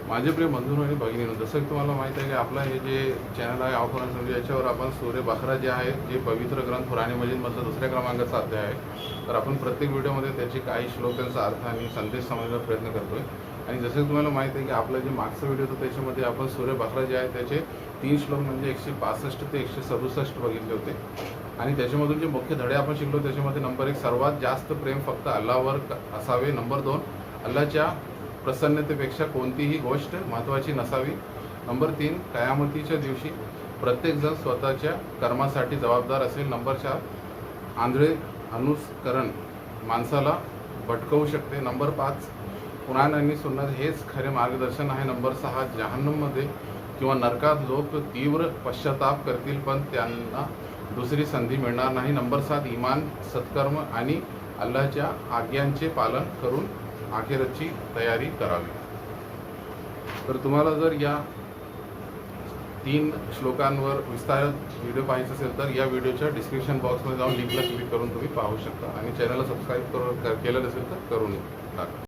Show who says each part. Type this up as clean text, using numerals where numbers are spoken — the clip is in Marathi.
Speaker 1: माझे प्रिय बंधू आणि भगिनींनो, जसं की तुम्हाला माहीत आहे की आपलं हे जे चॅनल आहे ऑफरन्स म्हणजे याच्यावर आपण सूर्य बकरा जे आहे जे पवित्र ग्रंथ कुराण मजीदमधलं दुसऱ्या क्रमांकाचा अध्याय आहे, तर आपण प्रत्येक व्हिडिओमध्ये त्याचे काही श्लोकांचा अर्थ आणि संदेश समजण्याचा प्रयत्न करतोय. आणि जसं की तुम्हाला माहीत आहे की आपलं जे मागचा व्हिडिओ होता त्याच्यामध्ये आपण सूर्य बकरा जे आहे त्याचे 3 श्लोक म्हणजे 165 ते 167 बघितले होते. आणि त्याच्यामधून जे मुख्य धडे आपण शिकलो त्याच्यामध्ये नंबर 1 सर्वात जास्त प्रेम फक्त अल्लाहवर असावे. नंबर 2 अल्लाहच्या प्रसन्नतेपेक्षा कोणतीही गोष्ट महत्त्वाची नसावी. नंबर 3 कयामतीच्या दिवशी प्रत्येकजण स्वतःच्या कर्मासाठी जबाबदार असेल. नंबर 4 आंधळे अनुसरण माणसाला भटकवू शकते. नंबर 5 कुराण आणि सुन्नत हेच खरे मार्गदर्शन आहे. नंबर 6 जहन्नममध्ये किंवा नरकात लोक तीव्र पश्चाताप करतील पण त्यांना दुसरी संधी मिळणार नाही. नंबर 7 इमान सत्कर्म आणि अल्लाहच्या आज्ञांचे पालन करून आखिरतची तयारी करावी. तर तुम्हाला जर या 3 श्लोकांवर विस्तारित व्हिडिओ पाहायचा असेल तर या व्हिडिओच्या डिस्क्रिप्शन बॉक्समध्ये जाऊन लिंकला क्लिक करून तुम्ही पाहू शकता. आणि चॅनलला सबस्क्राईब केलं नसेल तर करून टाका.